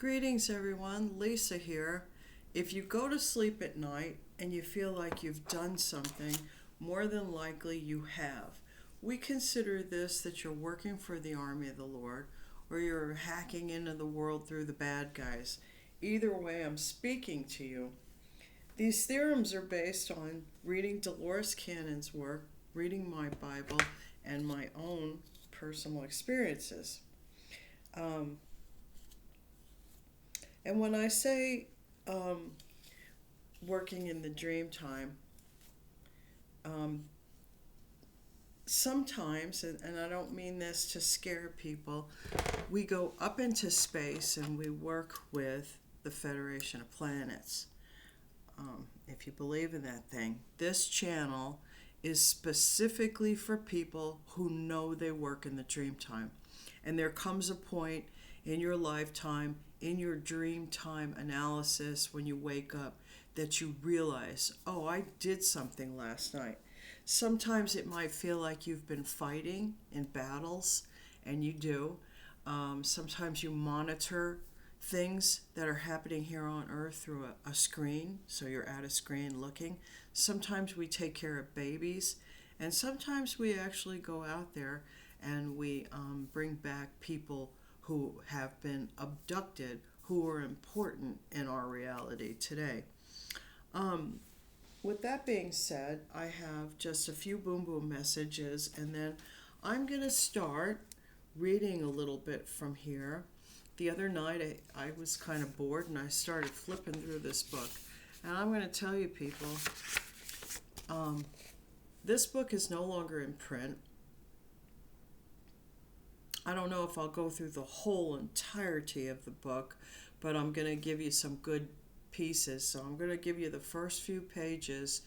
Greetings, everyone. Lisa here. If you go to sleep at night and you feel like you've done something, more than likely you have. We consider this that you're working for the army of the Lord or you're hacking into the world through the bad guys. Either way, I'm speaking to you. These theorems are based on reading Dolores Cannon's work, reading my Bible, and my own personal experiences. And when I say working in the dream time, sometimes, and I don't mean this to scare people, we go up into space and we work with the Federation of Planets. If you believe in that thing, this channel is specifically for people who know they work in the dream time. And there comes a point in your lifetime, in your dream time analysis, when you wake up, that you realize, oh, I did something last night. Sometimes it might feel like you've been fighting in battles, and you do. Sometimes you monitor things that are happening here on Earth through a screen, so you're at a screen looking. Sometimes we take care of babies, and sometimes we actually go out there and we bring back people who have been abducted, who are important in our reality today. With that being said, I have just a few boom boom messages, and then I'm going to start reading a little bit from here. The other night I was kind of bored and I started flipping through this book. And I'm going to tell you people, this book is no longer in print. I don't know if I'll go through the whole entirety of the book, but I'm going to give you some good pieces. So I'm going to give you the first few pages.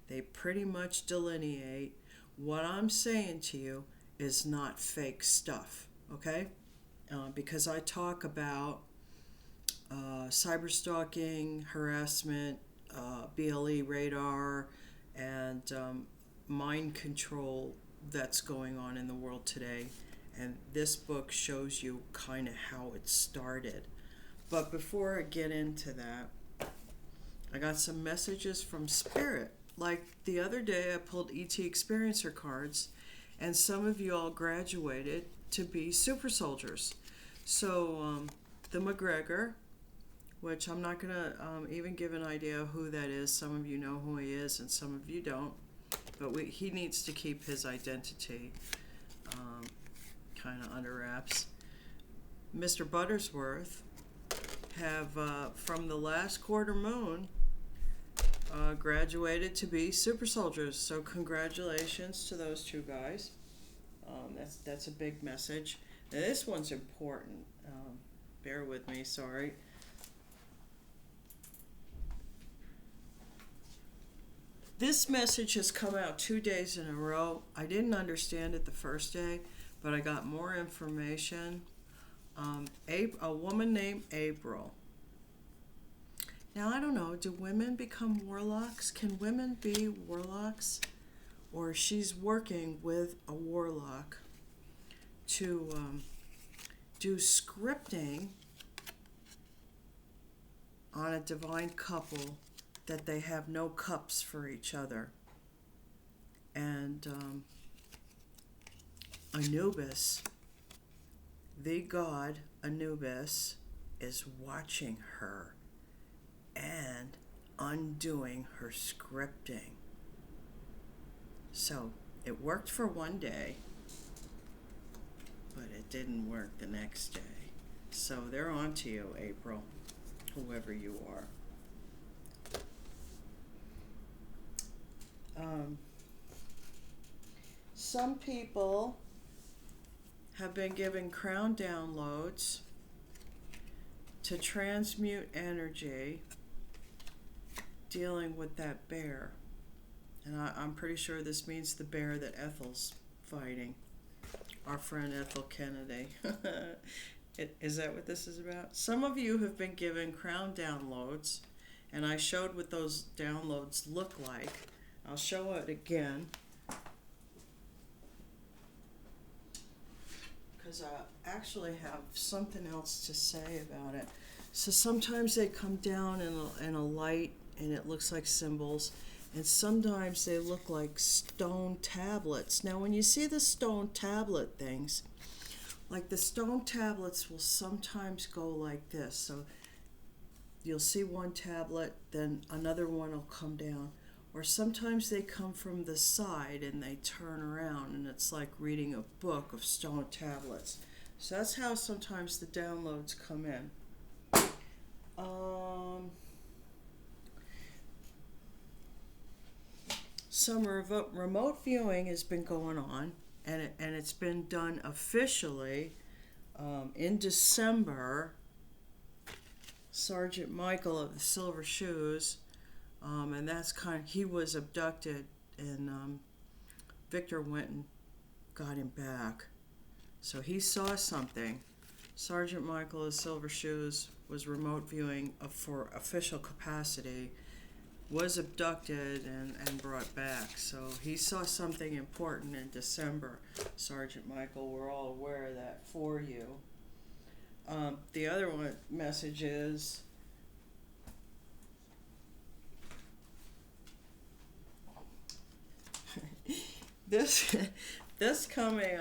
They pretty much delineate what I'm saying to you is not fake stuff, okay? Because I talk about cyberstalking, harassment, BLE radar, and mind control that's going on in the world today. And this book shows you kind of how it started. But before I get into that, I got some messages from Spirit. Like the other day I pulled ET Experiencer cards, and some of you all graduated to be super soldiers. So the McGregor, which I'm not going to even give an idea of who that is. Some of you know who he is and some of you don't. But he needs to keep his identity kind of under wraps. Mr. Buttersworth have, from the last quarter moon, graduated to be super soldiers. So congratulations to those two guys. That's a big message. Now this one's important. Bear with me, sorry. This message has come out 2 days in a row. I didn't understand it the first day, but I got more information. A woman named April. Now, I don't know, do women become warlocks? Can women be warlocks? Or she's working with a warlock to do scripting on a divine couple that they have no cups for each other. And Anubis, the god Anubis, is watching her and undoing her scripting. So it worked for one day, but it didn't work the next day. So they're on to you, April, whoever you are. Some people have been given crown downloads to transmute energy dealing with that bear. And I'm pretty sure this means the bear that Ethel's fighting. Our friend Ethel Kennedy. Is that what this is about? Some of you have been given crown downloads, and I showed what those downloads look like. I'll show it again, because I actually have something else to say about it. So sometimes they come down in a light and it looks like symbols, and sometimes they look like stone tablets. Now, when you see the stone tablet things, like the stone tablets will sometimes go like this. So you'll see one tablet, then another one will come down. Or sometimes they come from the side and they turn around, and it's like reading a book of stone tablets. So that's how sometimes the downloads come in. Some remote viewing has been going on, and it's been done officially in December. Sergeant Michael of the Silver Shoes, and that's he was abducted, and Victor went and got him back. So he saw something. Sergeant Michael of Silver Shoes was remote viewing for official capacity, was abducted and brought back. So he saw something important in December. Sergeant Michael, we're all aware of that for you. The other one message is this coming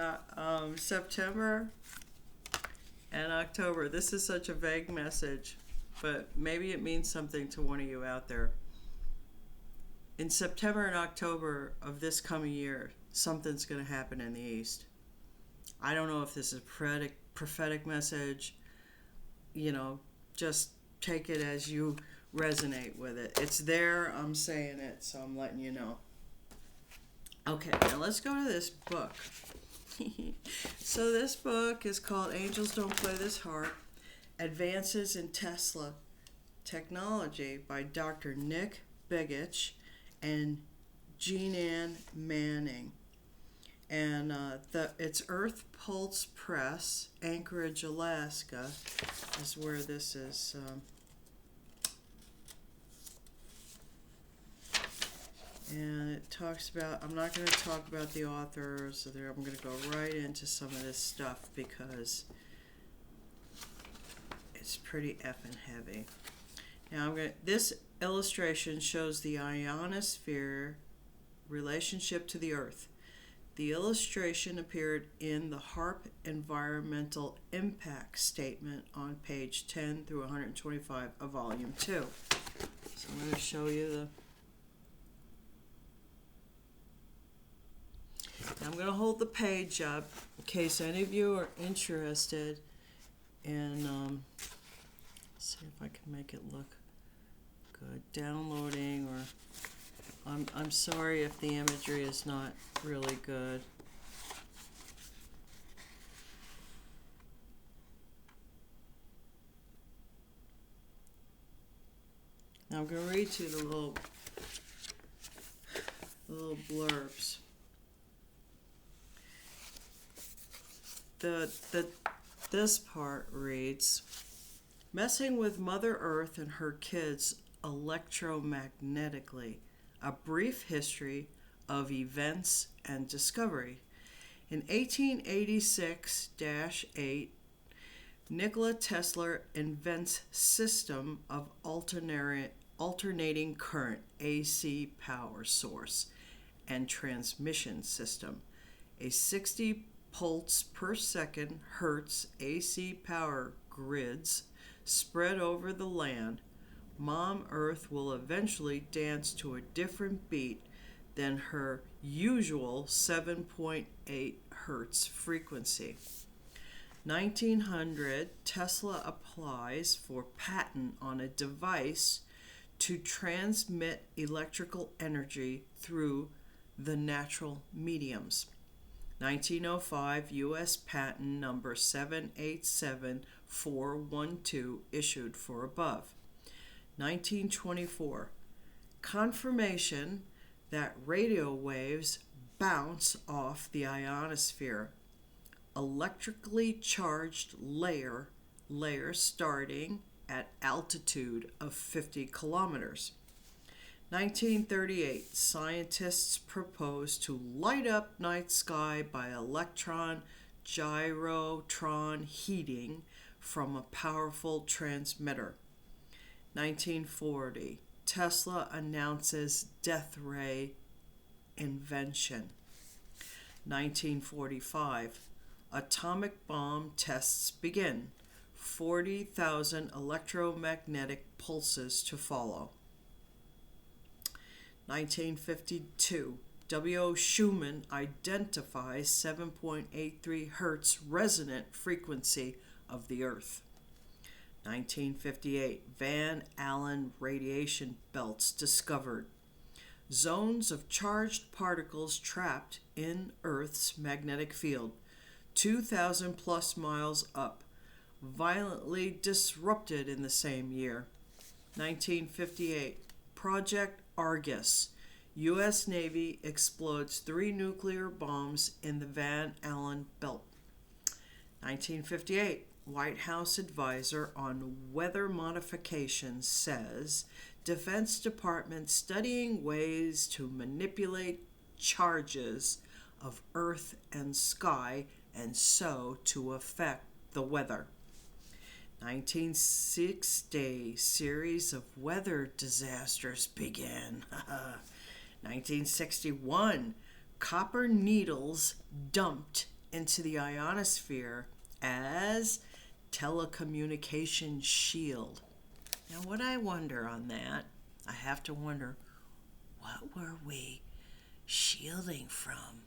September and October. This is such a vague message, but maybe it means something to one of you out there. In September and October of this coming year, something's going to happen in the East. I don't know if this is a prophetic message. Just take it as you resonate with it. It's there, I'm saying it, so I'm letting you know. Okay, now let's go to this book. So this book is called Angels Don't Play This HAARP, Advances in Tesla Technology by Dr. Nick Begich and Jean-Ann Manning. And it's Earth Pulse Press, Anchorage, Alaska, is where this is. And it talks about, I'm not going to talk about the authors, I'm going to go right into some of this stuff because it's pretty effing heavy. Now this illustration shows the ionosphere relationship to the Earth. The illustration appeared in the HAARP Environmental Impact Statement on page 10 through 125 of Volume 2. So I'm going to show you I'm going to hold the page up in case any of you are interested in, see if I can make it look good. Downloading, or I'm sorry if the imagery is not really good. Now I'm going to read you the little blurbs. This part reads, messing with Mother Earth and her kids electromagnetically, a brief history of events and discovery. In 1886-8, Nikola Tesla invents system of alternating current AC power source and transmission system, a 60 pulse per second hertz AC power grids spread over the land. Mom Earth will eventually dance to a different beat than her usual 7.8 hertz frequency. 1900, Tesla applies for patent on a device to transmit electrical energy through the natural mediums. 1905, U.S. patent number 787412 issued for above. 1924, confirmation that radio waves bounce off the ionosphere, electrically charged layer starting at altitude of 50 kilometers. 1938, scientists proposed to light up night sky by electron gyrotron heating from a powerful transmitter. 1940, Tesla announces death ray invention. 1945, atomic bomb tests begin. 40,000 electromagnetic pulses to follow. 1952, W.O. Schumann identifies 7.83 Hz resonant frequency of the Earth. 1958, Van Allen radiation belts discovered. Zones of charged particles trapped in Earth's magnetic field, 2,000 plus miles up, violently disrupted in the same year. 1958, Project Argus. U.S. Navy explodes 3 nuclear bombs in the Van Allen belt. 1958, White House advisor on weather modifications says Defense Department studying ways to manipulate charges of Earth and sky and so to affect the weather. 1960, series of weather disasters began. 1961, copper needles dumped into the ionosphere as telecommunication shield. Now, what I wonder on that, I have to wonder, what were we shielding from?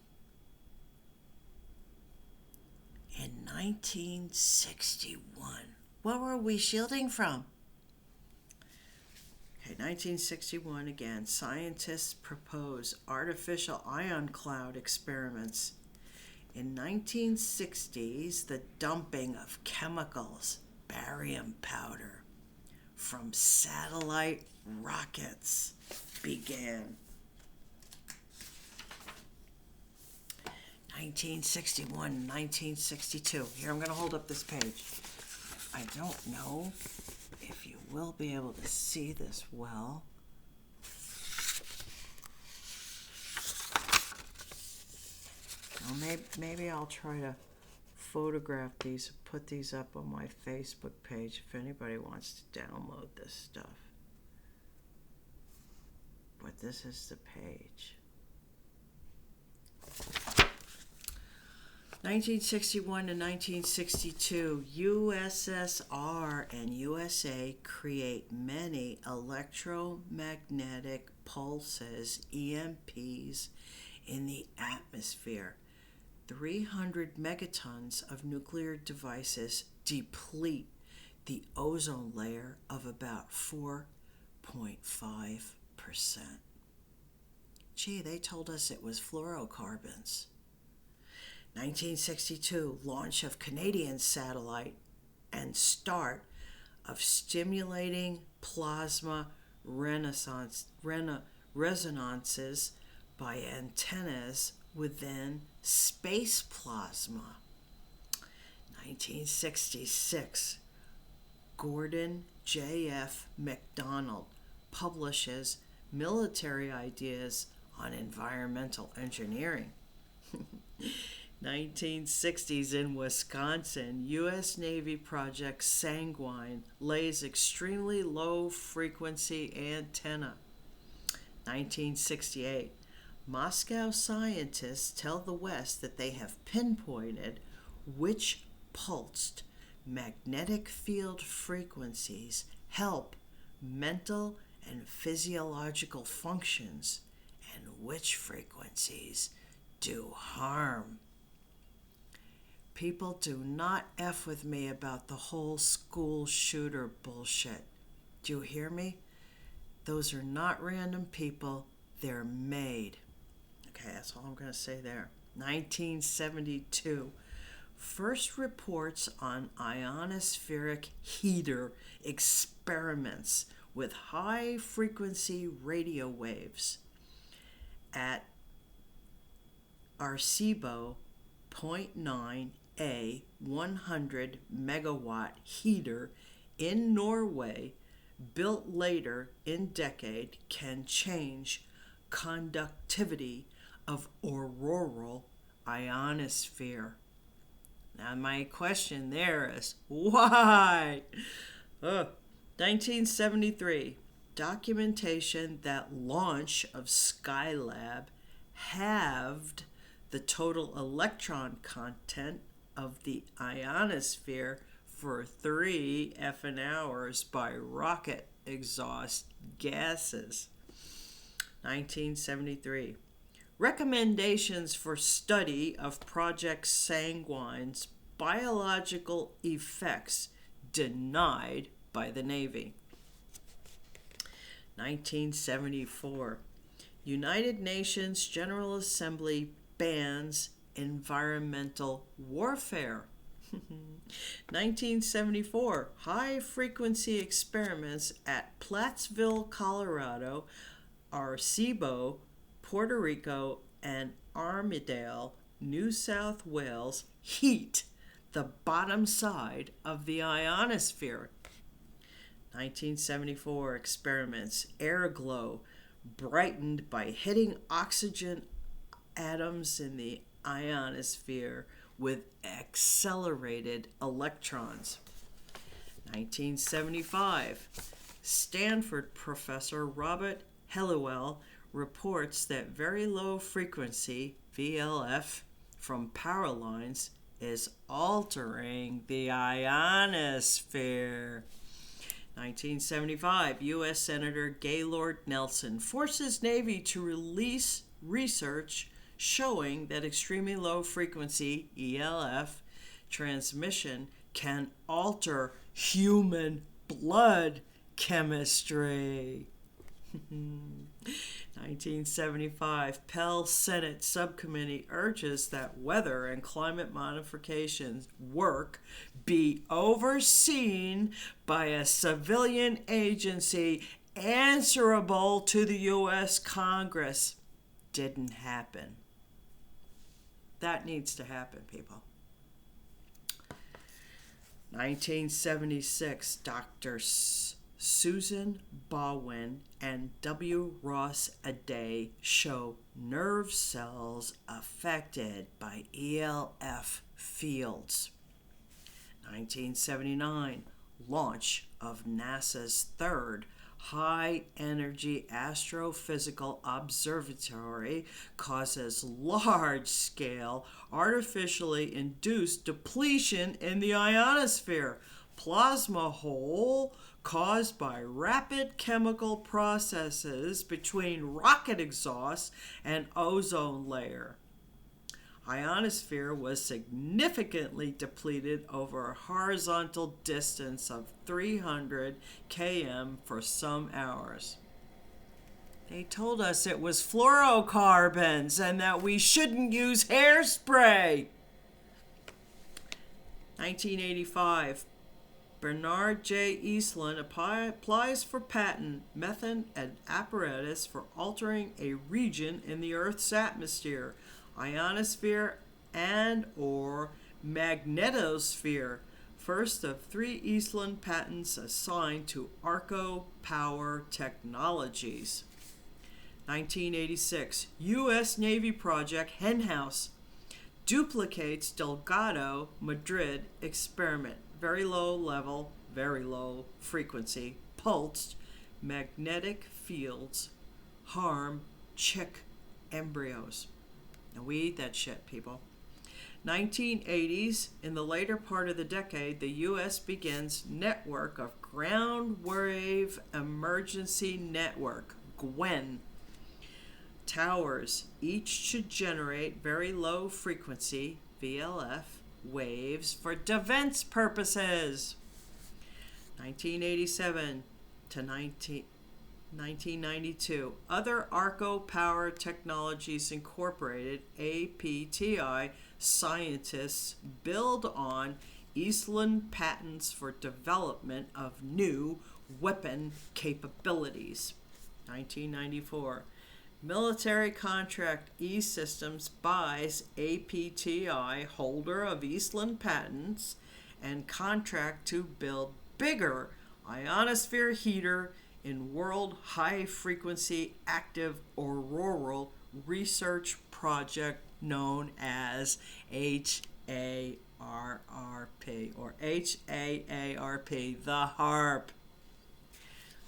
In 1961, what were we shielding from? Okay, 1961 again, scientists propose artificial ion cloud experiments. In 1960s, the dumping of chemicals, barium powder, from satellite rockets began. 1961, 1962. Here, I'm going to hold up this page. I don't know if you will be able to see this well. Well, maybe I'll try to photograph these, put these up on my Facebook page if anybody wants to download this stuff. But this is the page. 1961 to 1962, USSR and USA create many electromagnetic pulses, EMPs, in the atmosphere. 300 megatons of nuclear devices deplete the ozone layer of about 4.5%. Gee, they told us it was fluorocarbons. 1962, launch of Canadian satellite and start of stimulating plasma resonances by antennas within space plasma. 1966, Gordon J.F. MacDonald publishes Military Ideas on Environmental Engineering. 1960s in Wisconsin, U.S. Navy Project Sanguine lays extremely low frequency antenna. 1968, Moscow scientists tell the West that they have pinpointed which pulsed magnetic field frequencies help mental and physiological functions and which frequencies do harm. People, do not F with me about the whole school shooter bullshit. Do you hear me? Those are not random people. They're made. Okay, that's all I'm going to say there. 1972. First reports on ionospheric heater experiments with high-frequency radio waves at Arecibo 0.9A 100 megawatt heater in Norway, built later in decade, can change conductivity of auroral ionosphere. Now, my question there is why? 1973, documentation that launch of Skylab halved the total electron content of the ionosphere for 3 effing hours by rocket exhaust gases. 1973. Recommendations for study of Project Sanguine's biological effects denied by the Navy. 1974. United Nations General Assembly bans environmental warfare. 1974. High-frequency experiments at Plattsville, Colorado, Arecibo, Puerto Rico, and Armidale, New South Wales, heat the bottom side of the ionosphere. 1974 experiments, air glow, brightened by hitting oxygen atoms in the ionosphere with accelerated electrons. 1975, Stanford professor Robert Helliwell reports that very low frequency, VLF, from power lines is altering the ionosphere. 1975, U.S. Senator Gaylord Nelson forces Navy to release research showing that extremely low frequency, ELF, transmission can alter human blood chemistry. 1975, Pell Senate Subcommittee urges that weather and climate modification work be overseen by a civilian agency answerable to the U.S. Congress. Didn't happen. That needs to happen, people. 1976, Dr. Susan Bowen and W. Ross Aday show nerve cells affected by ELF fields. 1979, launch of NASA's third high-energy astrophysical observatory causes large-scale, artificially induced depletion in the ionosphere. Plasma hole caused by rapid chemical processes between rocket exhaust and ozone layer. Ionosphere was significantly depleted over a horizontal distance of 300 km for some hours. They told us it was fluorocarbons and that we shouldn't use hairspray. 1985, Bernard J. Eastland applies for patent method and apparatus for altering a region in the Earth's atmosphere, ionosphere and or magnetosphere, first of 3 Eastland patents assigned to Arco Power Technologies. 1986, U.S. Navy project Henhouse duplicates Delgado Madrid experiment, very low level, very low frequency, pulsed magnetic fields harm chick embryos. Now we eat that shit, people. 1980s, in the later part of the decade, the U.S. begins network of ground wave emergency network, GWEN. Towers each should generate very low frequency, VLF, waves for defense purposes. 1987 to 1992, other Arco Power Technologies Incorporated, APTI, scientists build on Eastland patents for development of new weapon capabilities. 1994, military contract E-Systems buys APTI, holder of Eastland patents, and contract to build bigger ionosphere heater in World High Frequency Active Auroral Research Project known as HAARP. or HAARP, the HAARP.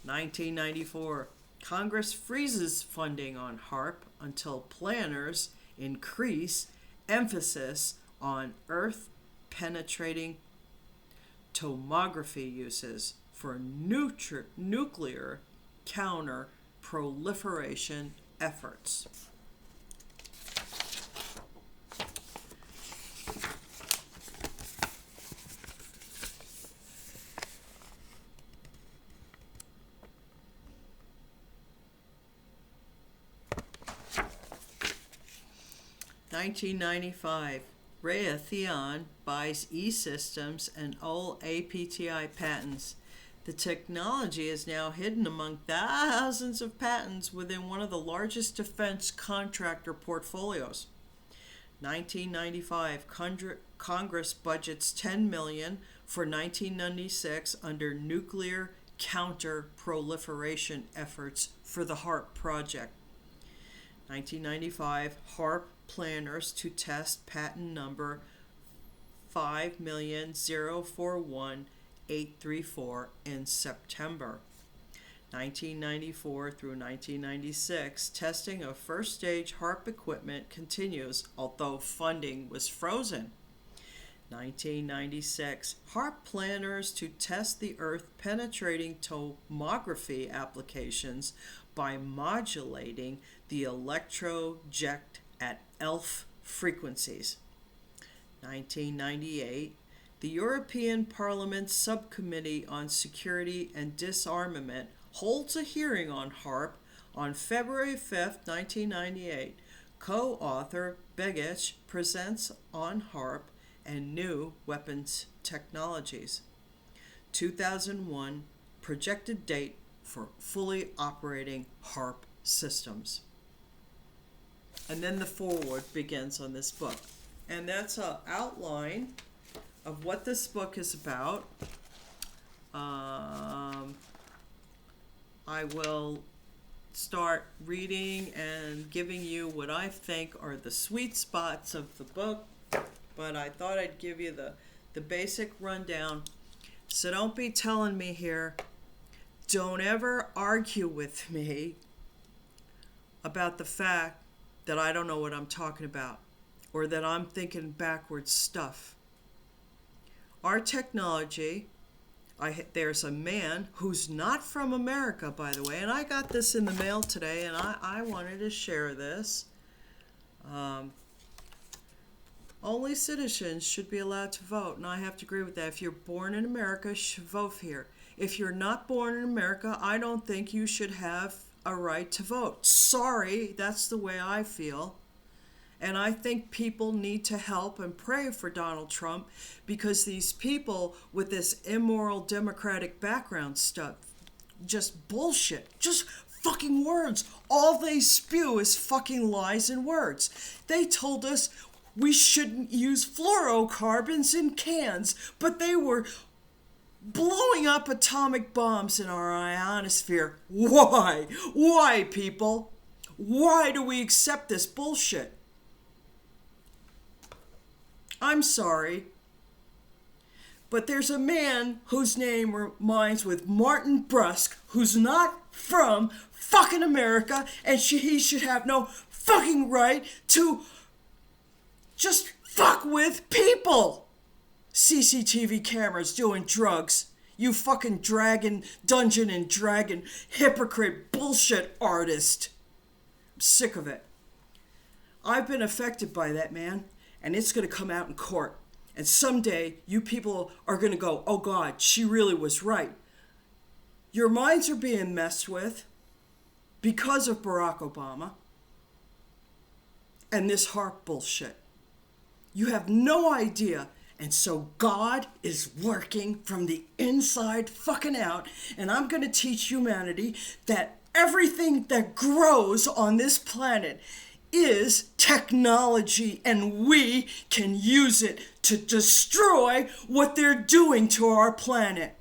1994, Congress freezes funding on HAARP until planners increase emphasis on Earth penetrating tomography uses for nuclear counter proliferation efforts. (1995) Raytheon buys E-Systems and all APTI patents. The technology is now hidden among thousands of patents within one of the largest defense contractor portfolios. 1995, Congress budgets $10 million for 1996 under nuclear counter-proliferation efforts for the HAARP project. 1995, HAARP planners to test patent number 5,041,834 in September. 1994 through 1996, testing of first-stage HAARP equipment continues, although funding was frozen. 1996, HAARP planners to test the Earth-penetrating tomography applications by modulating the electrojet at ELF frequencies. 1998, the European Parliament's Subcommittee on Security and Disarmament holds a hearing on HAARP on February 5, 1998. Co-author Begich presents on HAARP and new weapons technologies. 2001, projected date for fully operating HAARP systems. And then the foreword begins on this book. And that's an outline of what this book is about. I will start reading and giving you what I think are the sweet spots of the book, but I thought I'd give you the basic rundown. So don't be telling me here, don't ever argue with me about the fact that I don't know what I'm talking about, or that I'm thinking backwards stuff. Our technology, there's a man who's not from America, by the way, and I got this in the mail today, and I wanted to share this. Only citizens should be allowed to vote, and I have to agree with that. If you're born in America, you should vote here. If you're not born in America, I don't think you should have a right to vote. Sorry, that's the way I feel. And I think people need to help and pray for Donald Trump, because these people with this immoral Democratic background stuff, just bullshit, just fucking words. All they spew is fucking lies and words. They told us we shouldn't use fluorocarbons in cans, but they were blowing up atomic bombs in our ionosphere. Why? Why, people? Why do we accept this bullshit? I'm sorry, but there's a man whose name reminds with Martin Brusque, who's not from fucking America, and he should have no fucking right to just fuck with people. CCTV cameras doing drugs. You fucking Dungeon and Dragon hypocrite bullshit artist. I'm sick of it. I've been affected by that, man, and it's going to come out in court. And someday you people are going to go, oh God, she really was right. Your minds are being messed with because of Barack Obama and this HAARP bullshit. You have no idea. And so God is working from the inside fucking out. And I'm going to teach humanity that everything that grows on this planet is technology, and we can use it to destroy what they're doing to our planet.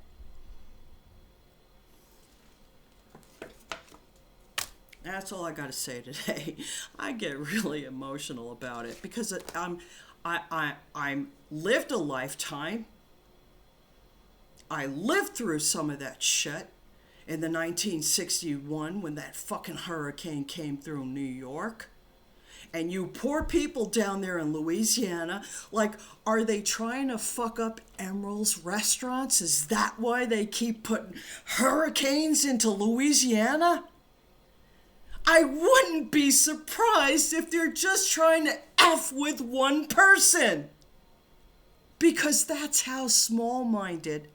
That's all I got to say today. I get really emotional about it because I'm lived a lifetime. I lived through some of that shit in the 1961 when that fucking hurricane came through New York. And you poor people down there in Louisiana, like, are they trying to fuck up Emerald's restaurants? Is that why they keep putting hurricanes into Louisiana? I wouldn't be surprised if they're just trying to F with one person. Because that's how small-minded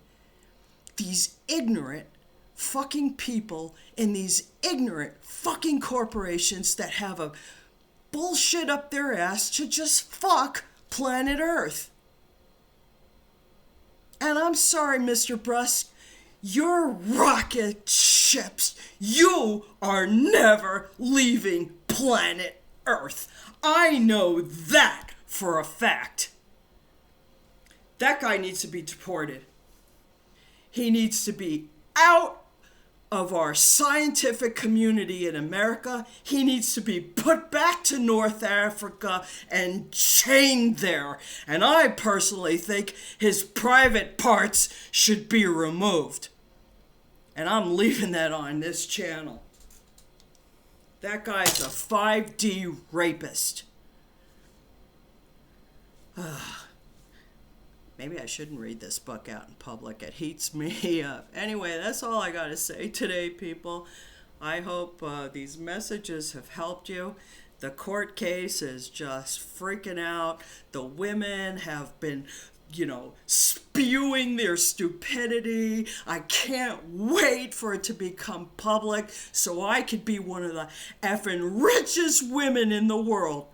these ignorant fucking people in these ignorant fucking corporations that have a bullshit up their ass to just fuck planet Earth. And I'm sorry, Mr. Brusk, your rocket ships, you are never leaving planet Earth. I know that for a fact. That guy needs to be deported. He needs to be out of our scientific community in America. He needs to be put back to North Africa and chained there. And I personally think his private parts should be removed. And I'm leaving that on this channel. That guy's a 5D rapist. Maybe I shouldn't read this book out in public. It heats me up. Anyway, that's all I got to say today, people. I hope these messages have helped you. The court case is just freaking out. The women have been, spewing their stupidity. I can't wait for it to become public so I could be one of the effing richest women in the world.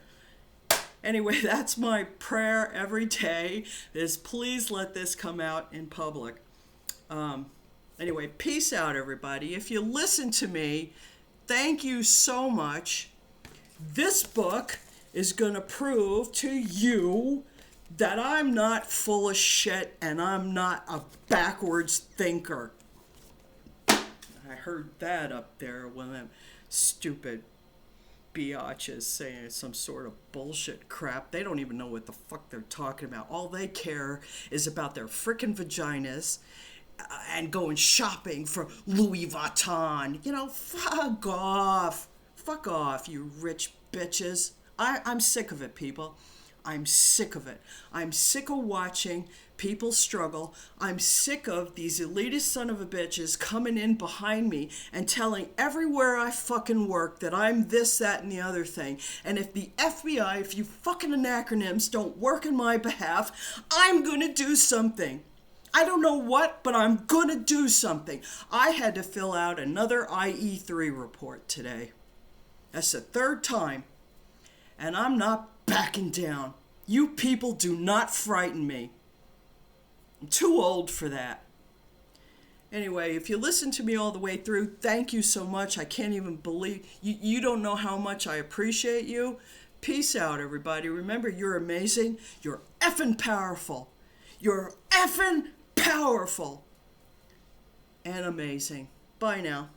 Anyway, that's my prayer every day, is please let this come out in public. Anyway, peace out, everybody. If you listen to me, thank you so much. This book is going to prove to you that I'm not full of shit and I'm not a backwards thinker. I heard that up there when them stupid biatches saying some sort of bullshit crap. They don't even know what the fuck they're talking about. All they care is about their frickin' vaginas and going shopping for Louis Vuitton. Fuck off. Fuck off, you rich bitches. I'm sick of it, people. I'm sick of it. I'm sick of watching people struggle. I'm sick of these elitist son of a bitches coming in behind me and telling everywhere I fucking work that I'm this, that, and the other thing. And if the FBI, if you fucking acronyms don't work in my behalf, I'm gonna do something. I don't know what, but I'm gonna do something. I had to fill out another IE3 report today. That's the third time. And I'm not backing down. You people do not frighten me. I'm too old for that. Anyway, if you listen to me all the way through, thank you so much. I can't even believe, you don't know how much I appreciate you. Peace out, everybody. Remember, you're amazing. You're effing powerful. You're effing powerful and amazing. Bye now.